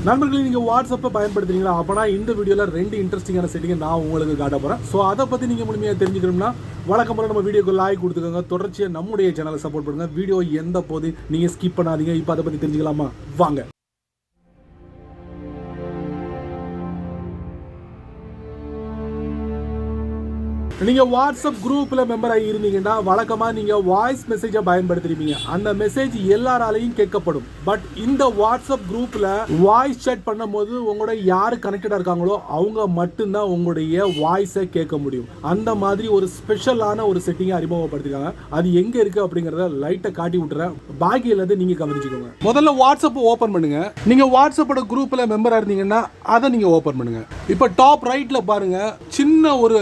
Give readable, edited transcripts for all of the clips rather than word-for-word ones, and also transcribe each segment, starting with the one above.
நண்பர்களே, நீங்கள் வாட்ஸ்அப்பை பயன்படுத்துறீங்களா? அப்போனா இந்த வீடியோவில் 2 இன்ட்ரெஸ்டிங்கான செட்டிங்கை நான் உங்களுக்கு காட்ட போகிறேன். ஸோ அதை பற்றி நீங்கள் முழுமையாக தெரிஞ்சுக்கணும்னா வழக்கம் போல நம்ம வீடியோக்கு லைக் கொடுத்துக்கோங்க. தொடர்ச்சியாக நம்முடைய சேனலை சப்போர்ட் பண்ணுங்கள். வீடியோ எந்த போது நீங்கள் ஸ்கிப் பண்ணாதீங்க. இப்போ அதை பற்றி தெரிஞ்சுக்கலாமா? வாங்க. நீங்கள் வாட்ஸ்அப் குரூப்பில் மெம்பராக இருந்தீங்கன்னா வழக்கமாக நீங்கள் வாய்ஸ் மெசேஜை பயன்படுத்திருப்பீங்க. அந்த மெசேஜ் எல்லாராலையும் கேட்கப்படும். பட் இந்த வாட்ஸ்அப் குரூப்பில் வாய்ஸ் சேட் பண்ணும்போது உங்களோட யார் கனெக்டடாக இருக்காங்களோ அவங்க மட்டும்தான் உங்களுடைய வாய்ஸை கேட்க முடியும். அந்த மாதிரி ஒரு ஸ்பெஷலான ஒரு செட்டிங்கை அறிமுகப்படுத்திருக்காங்க. அது எங்கே இருக்குது அப்படிங்கிறத லைட்டை காட்டி விட்டுறேன். பாக்கி எல்லாத்தையும் நீங்கள் கவனிச்சுக்கோங்க. முதல்ல வாட்ஸ்அப் ஓப்பன் பண்ணுங்க. நீங்கள் வாட்ஸ்அப்போட குரூப்பில் மெம்பராக இருந்தீங்கன்னா அதை நீங்கள் ஓப்பன் பண்ணுங்க. இப்போ டாப் ரைட்டில் பாருங்க, சின்ன ஒரு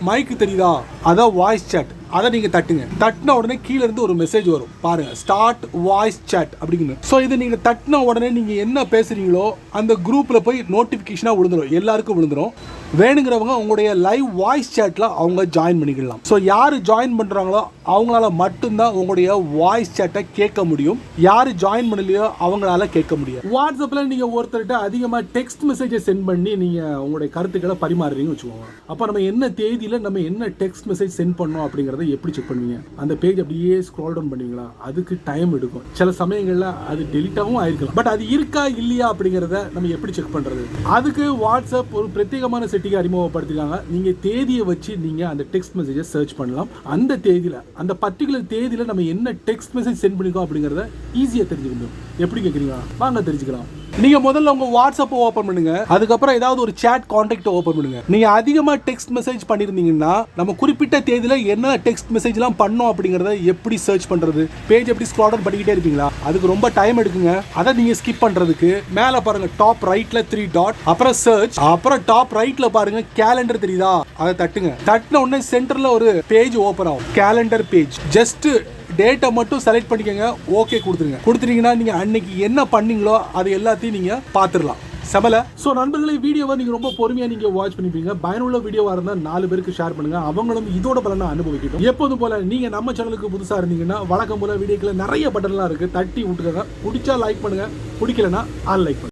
மைக் தெரியுதா? அதான் வாய்ஸ் சேட். அதை நீங்க தட்டுங்க. தட்டின உடனே கீழே இருந்து ஒரு மெசேஜ் வரும் பாருங்க, ஸ்டார்ட் வாய்ஸ் சேட் அப்படின்னு. ஸோ இதை நீங்க தட்டின உடனே நீங்க என்ன பேசுறீங்களோ அந்த குரூப்ல போய் நோட்டிபிகேஷனா விழுந்துடும், எல்லாருக்கும் விழுந்துடும். வேணுங்கிறவங்க உங்களுடைய லைவ் வாய்ஸ் சேட்ல அவங்க ஜாயின் பண்ணிக்கலாம். ஸோ யாரு ஜாயின் பண்றாங்களோ அவங்களால மட்டும்தான் உங்களுடைய வாய்ஸ் சேட்டை கேட்க முடியும். யாரு ஜாயின் பண்ணலையோ அவங்களால கேட்க முடியும். வாட்ஸ்அப்ல நீங்க ஒருத்தர்கிட்ட அதிகமாக டெக்ஸ்ட் மெசேஜை சென்ட் பண்ணி நீங்க உங்களுடைய கருத்துக்களை பரிமாறுறீங்கன்னு வச்சுக்கோங்க. அப்போ நம்ம என்ன தேதியில நம்ம என்ன டெக்ஸ்ட் மெசேஜ் சென்ட் பண்ணோம் அப்படிங்கறத எப்படி செக் பண்ணுவீங்க? அந்த பேஜ் அப்படியே ஸ்க்ரோல் டவுன் பண்ணுவீங்களா? அதுக்கு டைம் எடுக்கும். சில சமயங்கள்ல அது டெலிட்டாவும் ஆயிருக்கலாம். பட் அது இருக்கா இல்லையா அப்படிங்கறத நம்ம எப்படி செக் பண்றது? அதுக்கு வாட்ஸ்அப் ஒரு பிரத்யேகமான செட்டிங்கை அறிமுகப்படுத்திருக்காங்க. நீங்க தேதியை வச்சு நீங்க அந்த டெக்ஸ்ட் மெசேஜை சர்ச் பண்ணலாம். அந்த தேதியில, அந்த பர்டிகுலர் தேதியில நம்ம என்ன டெக்ஸ்ட் மெசேஜ் சென்ட் பண்ணிருக்கோம் அப்படிங்கறத ஈஸியா தெரிஞ்சுக்க முடியும். எப்படி கேக்குறீங்களா? வாங்க தெரிஞ்சுக்கலாம். நீங்க முதல்ல உங்க வாட்ஸ்அப் ஓபன் பண்ணுங்க. அதுக்கப்புறம் ஏதாவது ஒரு சேட் கான்டாக்ட் ஓபன் பண்ணுங்க. நீங்க அதிகமா டெக்ஸ்ட் மெசேஜ் பண்ணிருந்தீங்கன்னா நம்ம குறிப்பிட்ட தேதியில என்ன டெக்ஸ்ட் மெசேஜ் எல்லாம் பண்ணோம் அப்படிங்கறத எப்படி சர்ச் பண்றது? பேஜ் எப்படி ஸ்க்ரால் டவுன் பண்ணிக்கிட்டே இருப்பீங்களா? அதுக்கு ரொம்ப டைம் எடுக்குங்க. அதை நீங்க ஸ்கிப் பண்றதுக்கு மேல பாருங்க, டாப் ரைட்ல 3 டாட், அப்புறம் சர்ச், அப்புறம் டாப் ரைட்ல பாருங்க கேலண்டர் தெரியுதா? அதை தட்டுங்க. தட்டின உடனே சென்டர்ல ஒரு பேஜ் ஓபன் ஆகும், கேலண்டர் பேஜ். ஜஸ்ட் டேட்டை மட்டும் செலக்ட் பண்ணிக்கங்க, ஓகே கொடுத்துருங்க. கொடுத்துட்டீங்கன்னா நீங்க அன்னைக்கு என்ன பண்ணீங்களோ அது எல்லாத்தையும் நீங்க பார்த்துடலாம். சமல. ஸோ நண்பர்களே, வீடியோவை நீங்கள் ரொம்ப பொறுமையாக நீங்கள் வாட்ச் பண்ணிப்பீங்க. பயனுள்ள வீடியோவாக இருந்தால் 4 பேருக்கு ஷேர் பண்ணுங்க. அவங்களும் இதோட பலனை அனுபவிக்கட்டும். எப்போதும் போல நீங்கள் நம்ம சேனலுக்கு புதுசாக இருந்தீங்கன்னா வழக்கம் போல வீடியோக்களில் நிறைய பட்டன்லாம் இருக்குது, தட்டி விட்டுக்கங்க. பிடிச்சா லைக் பண்ணுங்க, பிடிக்கலன்னா அன்லைக் பண்ணுங்க.